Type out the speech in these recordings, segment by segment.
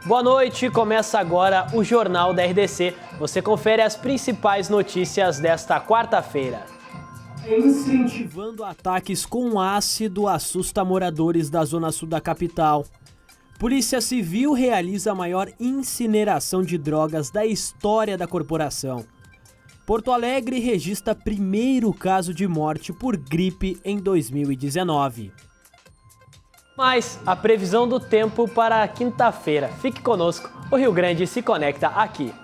Boa noite, começa agora o Jornal da RDC. Você confere as principais notícias desta quarta-feira. Incentivando ataques com ácido assusta moradores da zona sul da capital. Polícia Civil realiza a maior incineração de drogas da história da corporação. Porto Alegre registra primeiro caso de morte por gripe em 2019. Mas a previsão do tempo para a quinta-feira. Fique conosco, o Rio Grande se conecta aqui.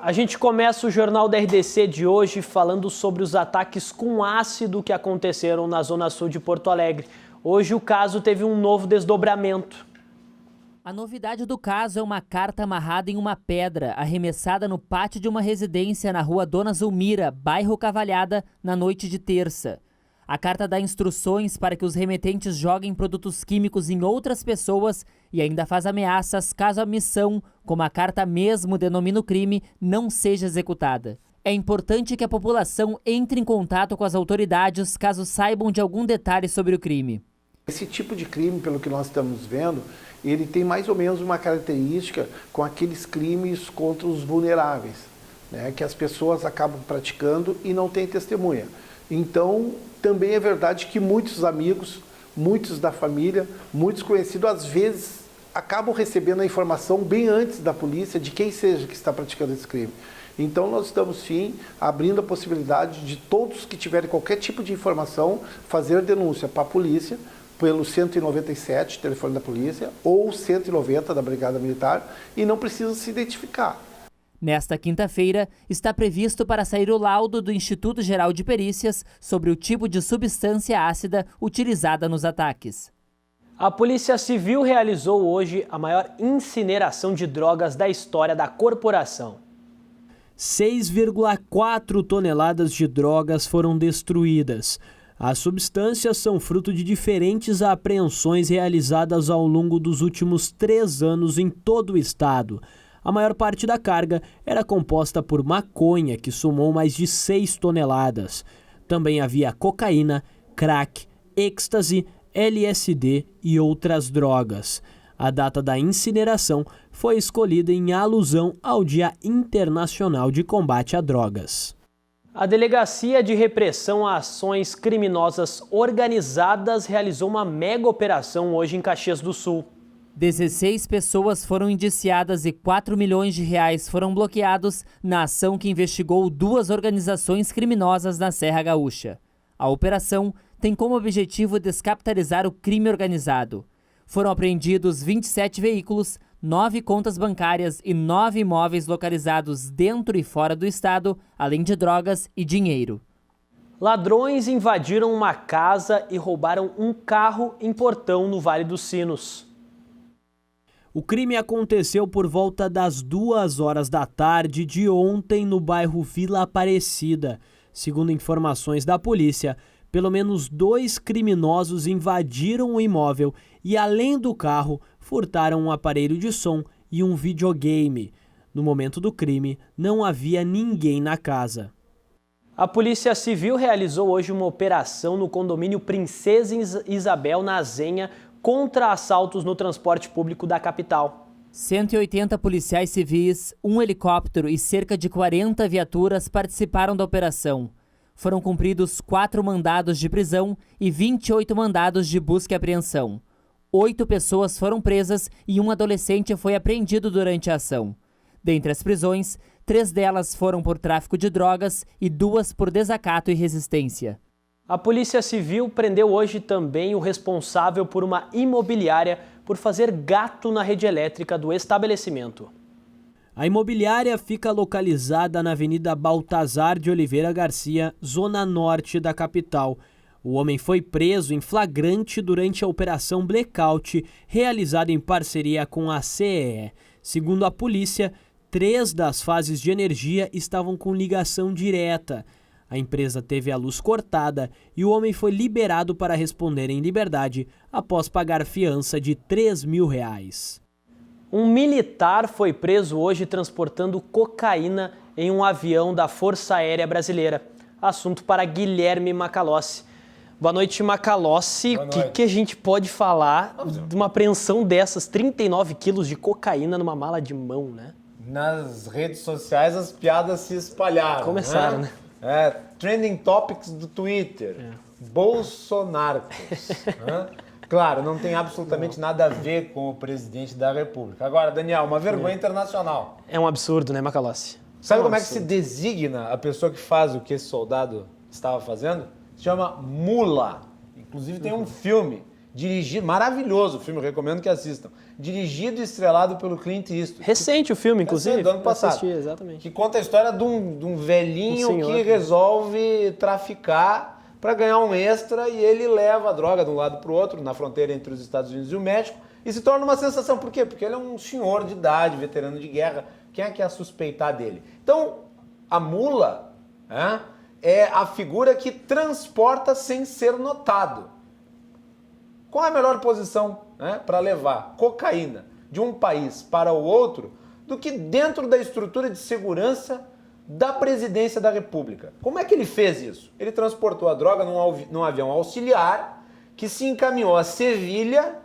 A gente começa o Jornal da RDC de hoje falando sobre os ataques com ácido que aconteceram na zona sul de Porto Alegre. Hoje o caso teve um novo desdobramento. A novidade do caso é uma carta amarrada em uma pedra, arremessada no pátio de uma residência na rua Dona Zulmira, bairro Cavalhada, na noite de terça. A carta dá instruções para que os remetentes joguem produtos químicos em outras pessoas e ainda faz ameaças caso a missão, como a carta mesmo denomina o crime, não seja executada. É importante que a população entre em contato com as autoridades caso saibam de algum detalhe sobre o crime. Esse tipo de crime, pelo que nós estamos vendo, ele tem mais ou menos uma característica com aqueles crimes contra os vulneráveis, né, que as pessoas acabam praticando e não têm testemunha. Então, também é verdade que muitos amigos, muitos da família, muitos conhecidos, às vezes, acabam recebendo a informação bem antes da polícia de quem seja que está praticando esse crime. Então, nós estamos, sim, abrindo a possibilidade de todos que tiverem qualquer tipo de informação fazer denúncia para a polícia, pelo 197, telefone da polícia, ou 190 da Brigada Militar, e não precisa se identificar. Nesta quinta-feira, está previsto para sair o laudo do Instituto Geral de Perícias sobre o tipo de substância ácida utilizada nos ataques. A Polícia Civil realizou hoje a maior incineração de drogas da história da corporação. 6,4 toneladas de drogas foram destruídas. As substâncias são fruto de diferentes apreensões realizadas ao longo dos últimos 3 anos em todo o estado. A maior parte da carga era composta por maconha, que somou mais de 6 toneladas. Também havia cocaína, crack, êxtase, LSD e outras drogas. A data da incineração foi escolhida em alusão ao Dia Internacional de Combate a Drogas. A Delegacia de Repressão a Ações Criminosas Organizadas realizou uma mega operação hoje em Caxias do Sul. 16 pessoas foram indiciadas e 4 milhões de reais foram bloqueados na ação que investigou 2 organizações criminosas na Serra Gaúcha. A operação tem como objetivo descapitalizar o crime organizado. Foram apreendidos 27 veículos, 9 contas bancárias e 9 imóveis localizados dentro e fora do estado, além de drogas e dinheiro. Ladrões invadiram uma casa e roubaram um carro em Portão, no Vale dos Sinos. O crime aconteceu por volta das 2 horas da tarde de ontem no bairro Vila Aparecida. Segundo informações da polícia, pelo menos 2 criminosos invadiram o imóvel e, além do carro, furtaram um aparelho de som e um videogame. No momento do crime, não havia ninguém na casa. A Polícia Civil realizou hoje uma operação no condomínio Princesa Isabel, na Zenha, contra assaltos no transporte público da capital. 180 policiais civis, um helicóptero e cerca de 40 viaturas participaram da operação. Foram cumpridos 4 mandados de prisão e 28 mandados de busca e apreensão. 8 pessoas foram presas e um adolescente foi apreendido durante a ação. Dentre as prisões, 3 delas foram por tráfico de drogas e 2 por desacato e resistência. A Polícia Civil prendeu hoje também o responsável por uma imobiliária por fazer gato na rede elétrica do estabelecimento. A imobiliária fica localizada na Avenida Baltazar de Oliveira Garcia, zona norte da capital. O homem foi preso em flagrante durante a Operação Blackout, realizada em parceria com a CEE. Segundo a polícia, 3 das fases de energia estavam com ligação direta. A empresa teve a luz cortada e o homem foi liberado para responder em liberdade após pagar fiança de R$3 mil. Um militar foi preso hoje transportando cocaína em um avião da Força Aérea Brasileira. assunto para Guilherme Macalossi. Boa noite, Macalossi. O que a gente pode falar de uma apreensão dessas, 39 quilos de cocaína numa mala de mão, né? Nas redes sociais as piadas se espalharam. Começaram, né? Trending topics do Twitter. Bolsonarcos. Claro, não tem absolutamente nada a ver com o presidente da República. Agora, Daniel, uma vergonha internacional. É um absurdo, né, Macalossi? Sabe como é que se designa a pessoa que faz o que esse soldado estava fazendo? Se chama mula. Inclusive tem um filme dirigido, maravilhoso filme, eu recomendo que assistam. Dirigido e estrelado pelo Clint Eastwood. Recente o filme, inclusive. Do ano passado. Assisti, exatamente. Que conta a história de um velhinho que resolve traficar para ganhar um extra e ele leva a droga de um lado para o outro, na fronteira entre os Estados Unidos e o México, e se torna uma sensação. Por quê? Porque ele é um senhor de idade, veterano de guerra. Quem é que ia suspeitar dele? Então, a mula é a figura que transporta sem ser notado. Qual é a melhor posição para levar cocaína de um país para o outro do que dentro da estrutura de segurança da presidência da República? Como é que ele fez isso? Ele transportou a droga num avião auxiliar que se encaminhou a Sevilha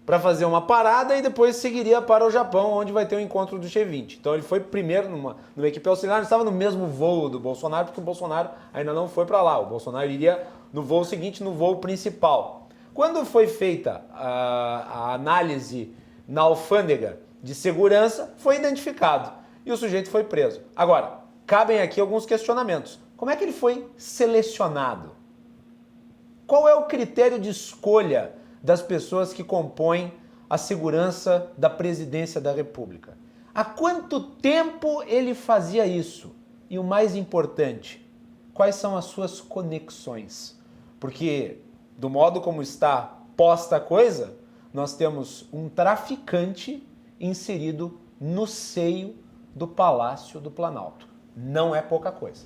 para fazer uma parada e depois seguiria para o Japão, onde vai ter o encontro do G20. Então ele foi primeiro numa equipe auxiliar, ele estava no mesmo voo do Bolsonaro, porque o Bolsonaro ainda não foi para lá. O Bolsonaro iria no voo seguinte, no voo principal. Quando foi feita a análise na alfândega de segurança, foi identificado e o sujeito foi preso. Agora, cabem aqui alguns questionamentos. Como é que ele foi selecionado? Qual é o critério de escolha das pessoas que compõem a segurança da presidência da República? Há quanto tempo ele fazia isso? E o mais importante, quais são as suas conexões? Porque, do modo como está posta a coisa, nós temos um traficante inserido no seio do Palácio do Planalto. Não é pouca coisa.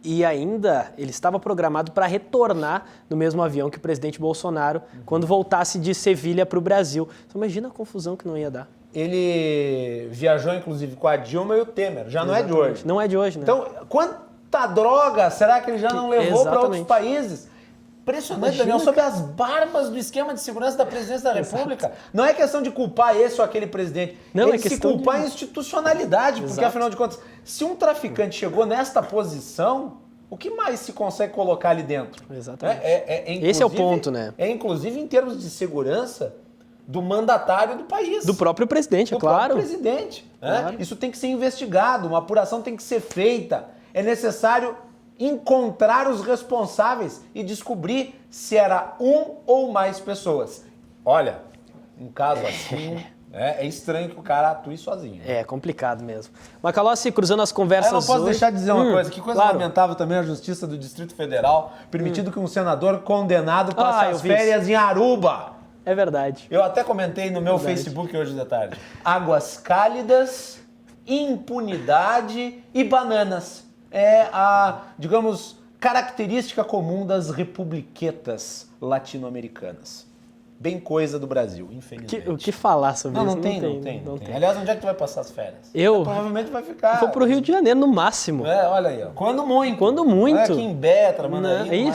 E ainda ele estava programado para retornar no mesmo avião que o presidente Bolsonaro quando voltasse de Sevilha para o Brasil. Então imagina a confusão que não ia dar. Ele viajou inclusive com a Dilma e o Temer, já não é de hoje. Não é de hoje, né? Então, quanta droga será que ele já não levou para outros países? Impressionante, Daniel, sobre as barbas do esquema de segurança da presidência da República. Não é questão de culpar esse ou aquele presidente. Não, ele é se culpar a institucionalidade, porque afinal de contas, se um traficante chegou nesta posição, o que mais se consegue colocar ali dentro? Exatamente. Esse é o ponto, né? É inclusive em termos de segurança do mandatário do país. Do próprio presidente, é claro. Do próprio presidente. Claro. Isso tem que ser investigado, uma apuração tem que ser feita. É necessário encontrar os responsáveis e descobrir se era um ou mais pessoas. Olha, um caso assim, é estranho que o cara atue sozinho. É complicado mesmo. Macalossi, cruzando as conversas eu não posso deixar de dizer uma coisa. Que coisa claro. lamentável também a Justiça do Distrito Federal, permitindo que um senador condenado passe as férias em Aruba. É verdade. Eu até comentei no meu Facebook hoje de tarde. Águas cálidas, impunidade e bananas. É a, digamos, característica comum das republiquetas latino-americanas. Bem coisa do Brasil, infelizmente. O que falar sobre isso? Não tem. Aliás, onde é que tu vai passar as férias? Provavelmente vai ficar... Eu vou pro Rio de Janeiro, no máximo. Olha aí, ó. Quando muito. Quando muito. Não é aqui em Betra, Mandarim.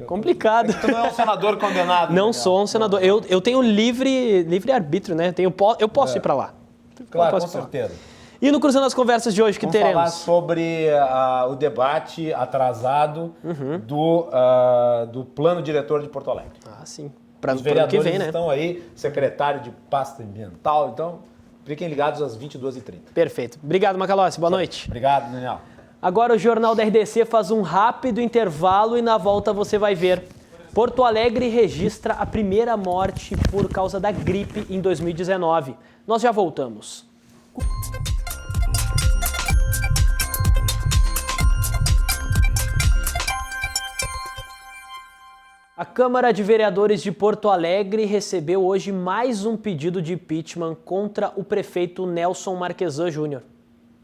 Complicado. Tu não é um senador condenado. Não sou um senador. Eu tenho livre arbítrio, né? Eu posso ir pra lá. Claro, com certeza. E no Cruzando as Conversas de hoje, que teremos? Vamos falar sobre o debate atrasado do plano diretor de Porto Alegre. Ah, sim. Para os vereadores que vem, né? Estão aí, secretário de pasta ambiental, então fiquem ligados às 22h30. Perfeito. Obrigado, Macalossi. Boa noite. Obrigado, Daniel. Agora o Jornal da RDC faz um rápido intervalo e na volta você vai ver. Porto Alegre registra a primeira morte por causa da gripe em 2019. Nós já voltamos. A Câmara de Vereadores de Porto Alegre recebeu hoje mais um pedido de impeachment contra o prefeito Nelson Marquesan Júnior.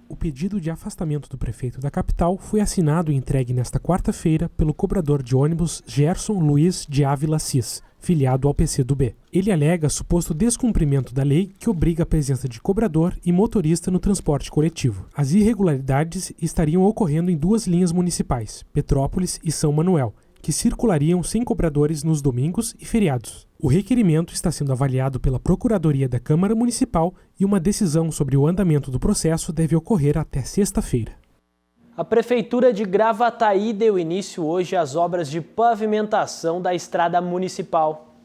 O pedido de afastamento do prefeito da capital foi assinado e entregue nesta quarta-feira pelo cobrador de ônibus Gerson Luiz de Ávila Cis, filiado ao PCdoB. Ele alega suposto descumprimento da lei que obriga a presença de cobrador e motorista no transporte coletivo. As irregularidades estariam ocorrendo em 2 linhas municipais, Petrópolis e São Manuel, que circulariam sem cobradores nos domingos e feriados. O requerimento está sendo avaliado pela Procuradoria da Câmara Municipal e uma decisão sobre o andamento do processo deve ocorrer até sexta-feira. A Prefeitura de Gravataí deu início hoje às obras de pavimentação da estrada municipal.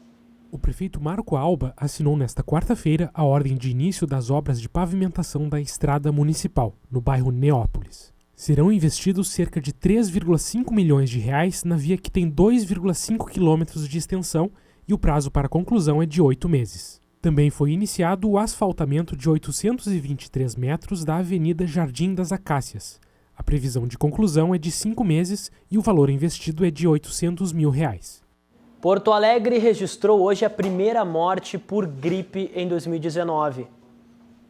O prefeito Marco Alba assinou nesta quarta-feira a ordem de início das obras de pavimentação da estrada municipal, no bairro Neópolis. Serão investidos cerca de 3,5 milhões de reais na via que tem 2,5 quilômetros de extensão e o prazo para conclusão é de 8 meses. Também foi iniciado o asfaltamento de 823 metros da Avenida Jardim das Acácias. A previsão de conclusão é de 5 meses e o valor investido é de R$800 mil. Porto Alegre registrou hoje a primeira morte por gripe em 2019.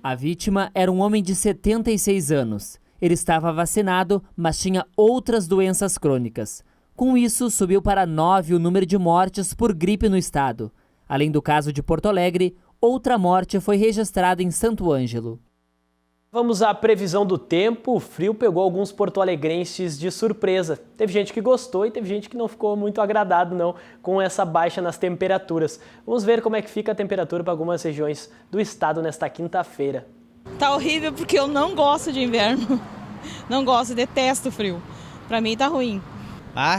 A vítima era um homem de 76 anos. Ele estava vacinado, mas tinha outras doenças crônicas. Com isso, subiu para 9 o número de mortes por gripe no estado. Além do caso de Porto Alegre, outra morte foi registrada em Santo Ângelo. Vamos à previsão do tempo. O frio pegou alguns porto-alegrenses de surpresa. Teve gente que gostou e teve gente que não ficou muito agradado não com essa baixa nas temperaturas. Vamos ver como é que fica a temperatura para algumas regiões do estado nesta quinta-feira. Tá horrível porque eu não gosto de inverno. Não gosto, detesto frio. Para mim tá ruim.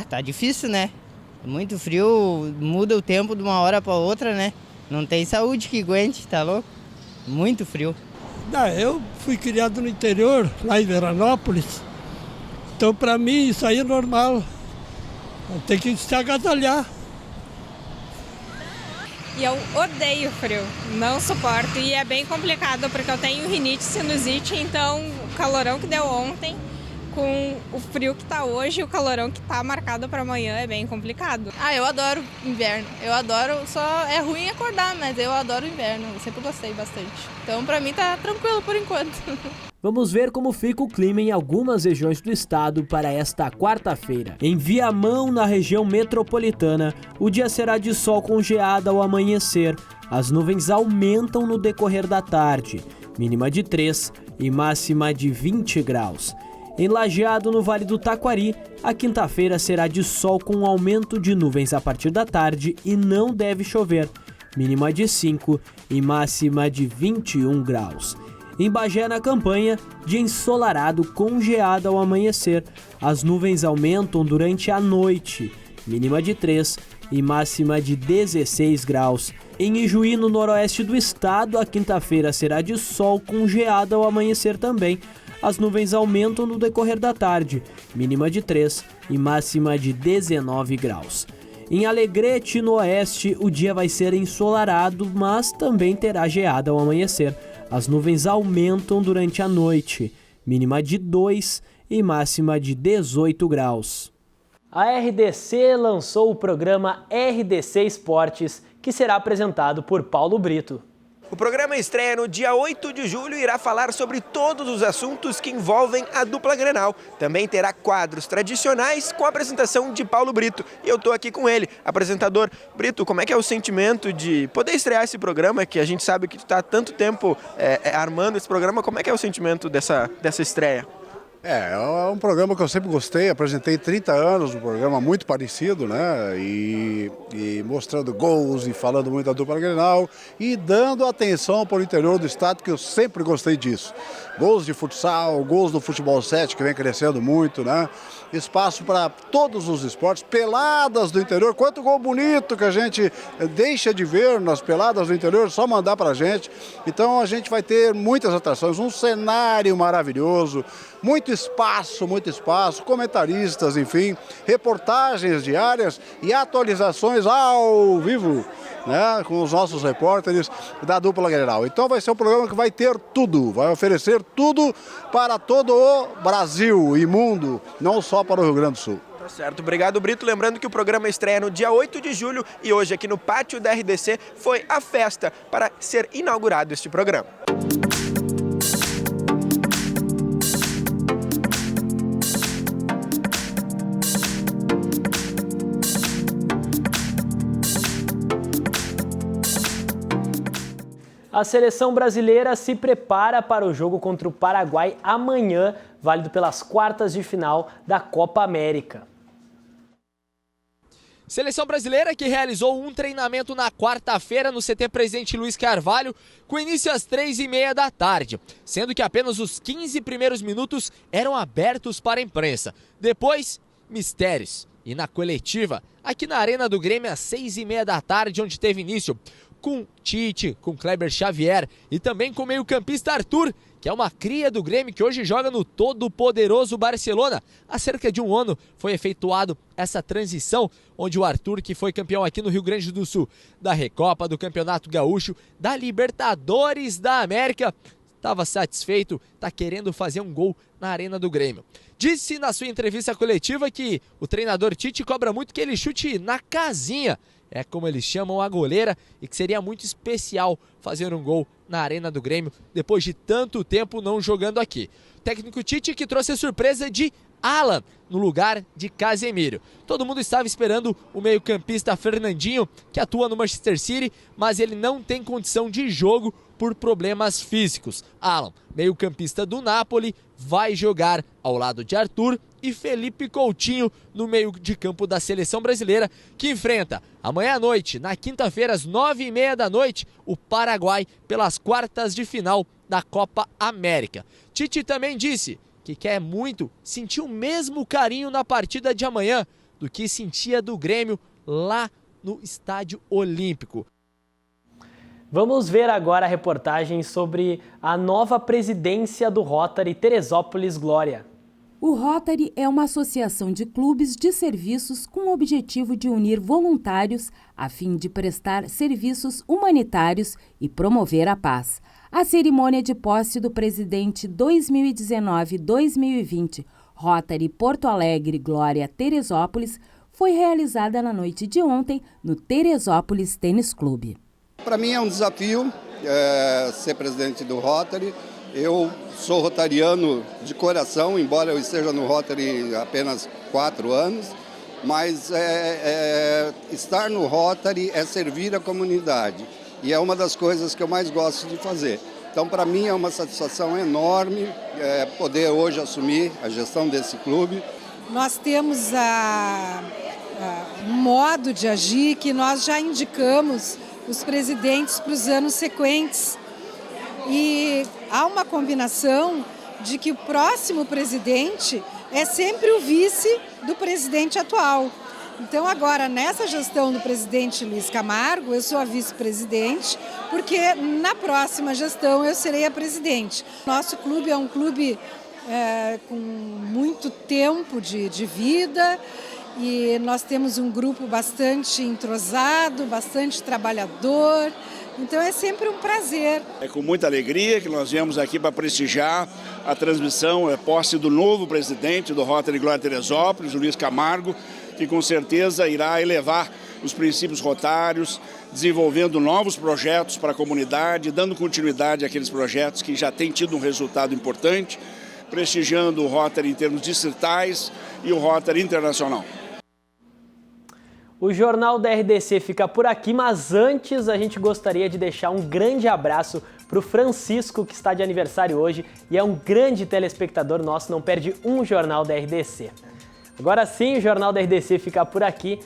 Tá difícil, né? Muito frio, muda o tempo de uma hora para outra, né? Não tem saúde que aguente, tá louco? Muito frio. Eu fui criado no interior, lá em Veranópolis. Então, para mim, isso aí é normal. Tem que se agasalhar. E eu odeio frio, não suporto. E é bem complicado, porque eu tenho rinite, sinusite, então o calorão que deu ontem, com o frio que tá hoje e o calorão que tá marcado para amanhã é bem complicado. Eu adoro inverno. Eu adoro, só é ruim acordar, mas eu adoro inverno. Eu sempre gostei bastante. Então, para mim, tá tranquilo por enquanto. Vamos ver como fica o clima em algumas regiões do estado para esta quarta-feira. Em Viamão, na região metropolitana, o dia será de sol com geada ao amanhecer. As nuvens aumentam no decorrer da tarde, mínima de 3 e máxima de 20 graus. Em Lajeado, no Vale do Taquari, a quinta-feira será de sol com um aumento de nuvens a partir da tarde e não deve chover, mínima de 5 e máxima de 21 graus. Em Bagé, na Campanha, dia ensolarado com geada ao amanhecer. As nuvens aumentam durante a noite, mínima de 3 e máxima de 16 graus. Em Ijuí, no noroeste do estado, a quinta-feira será de sol com geada ao amanhecer também. As nuvens aumentam no decorrer da tarde, mínima de 3 e máxima de 19 graus. Em Alegrete, no oeste, o dia vai ser ensolarado, mas também terá geada ao amanhecer. As nuvens aumentam durante a noite, mínima de 2 e máxima de 18 graus. A RDC lançou o programa RDC Esportes, que será apresentado por Paulo Brito. O programa estreia no dia 8 de julho e irá falar sobre todos os assuntos que envolvem a dupla Grenal. Também terá quadros tradicionais com a apresentação de Paulo Brito. E eu estou aqui com ele, apresentador. Brito, como é que é o sentimento de poder estrear esse programa, que a gente sabe que tu está há tanto tempo armando esse programa? Como é que é o sentimento dessa estreia? É um programa que eu sempre gostei, apresentei 30 anos, um programa muito parecido, né? E mostrando gols e falando muito da dupla Grenal e dando atenção para o interior do estado, que eu sempre gostei disso. Gols de futsal, gols do futebol 7, que vem crescendo muito, né? Espaço para todos os esportes, peladas do interior, quanto gol bonito que a gente deixa de ver nas peladas do interior, só mandar para a gente. Então a gente vai ter muitas atrações, um cenário maravilhoso, muito espaço, comentaristas, enfim, reportagens diárias e atualizações ao vivo, né, com os nossos repórteres da dupla Grenal. Então vai ser um programa que vai ter tudo, vai oferecer tudo para todo o Brasil e mundo, não só para o Rio Grande do Sul. Tá certo, obrigado Brito. Lembrando que o programa estreia no dia 8 de julho e hoje aqui no pátio da RDC foi a festa para ser inaugurado este programa. A seleção brasileira se prepara para o jogo contra o Paraguai amanhã, válido pelas quartas de final da Copa América. Seleção brasileira que realizou um treinamento na quarta-feira no CT Presidente Luiz Carvalho, com início às 3h30 da tarde, sendo que apenas os 15 primeiros minutos eram abertos para a imprensa. Depois, mistérios. E na coletiva, aqui na Arena do Grêmio às 6h30 da tarde, onde teve início com Tite, com Kleber Xavier e também com o meio-campista Arthur, que é uma cria do Grêmio que hoje joga no todo-poderoso Barcelona. Há cerca de um ano foi efetuado essa transição, onde o Arthur, que foi campeão aqui no Rio Grande do Sul, da Recopa, do Campeonato Gaúcho, da Libertadores da América, estava satisfeito, está querendo fazer um gol na Arena do Grêmio. Disse na sua entrevista coletiva que o treinador Tite cobra muito que ele chute na casinha, é como eles chamam a goleira, e que seria muito especial fazer um gol na Arena do Grêmio depois de tanto tempo não jogando aqui. O técnico Tite que trouxe a surpresa de Alan no lugar de Casemiro. Todo mundo estava esperando o meio-campista Fernandinho, que atua no Manchester City, mas ele não tem condição de jogo por problemas físicos. Alan, meio-campista do Napoli, vai jogar ao lado de Arthur e Felipe Coutinho no meio de campo da seleção brasileira, que enfrenta amanhã à noite, na quinta-feira, às 9h30 da noite, o Paraguai pelas quartas de final da Copa América. Tite também disse que quer muito sentir o mesmo carinho na partida de amanhã do que sentia do Grêmio lá no Estádio Olímpico. Vamos ver agora a reportagem sobre a nova presidência do Rotary Teresópolis Glória. O Rotary é uma associação de clubes de serviços com o objetivo de unir voluntários a fim de prestar serviços humanitários e promover a paz. A cerimônia de posse do presidente 2019-2020 Rotary Porto Alegre Glória Teresópolis foi realizada na noite de ontem no Teresópolis Tênis Clube. Para mim é um desafio ser presidente do Rotary. Eu sou rotariano de coração, embora eu esteja no Rotary há apenas 4 anos, mas estar no Rotary é servir a comunidade e é uma das coisas que eu mais gosto de fazer. Então, para mim, é uma satisfação enorme poder hoje assumir a gestão desse clube. Nós temos um modo de agir que nós já indicamos os presidentes para os anos sequentes. E há uma combinação de que o próximo presidente é sempre o vice do presidente atual. Então agora, nessa gestão do presidente Luiz Camargo, eu sou a vice-presidente, porque na próxima gestão eu serei a presidente. Nosso clube é um clube com muito tempo de vida e nós temos um grupo bastante entrosado, bastante trabalhador. Então é sempre um prazer. É com muita alegria que nós viemos aqui para prestigiar a transmissão, a posse do novo presidente do Rotary Glória Teresópolis, o Luiz Camargo, que com certeza irá elevar os princípios rotários, desenvolvendo novos projetos para a comunidade, dando continuidade àqueles projetos que já têm tido um resultado importante, prestigiando o Rotary em termos distritais e o Rotary internacional. O Jornal da RDC fica por aqui, mas antes a gente gostaria de deixar um grande abraço para o Francisco, que está de aniversário hoje e é um grande telespectador nosso, não perde um Jornal da RDC. Agora sim, o Jornal da RDC fica por aqui,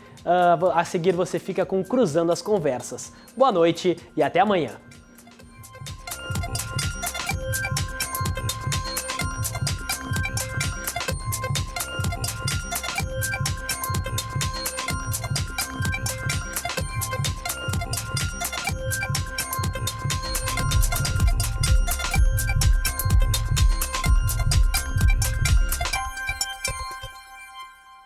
a seguir você fica com Cruzando as Conversas. Boa noite e até amanhã.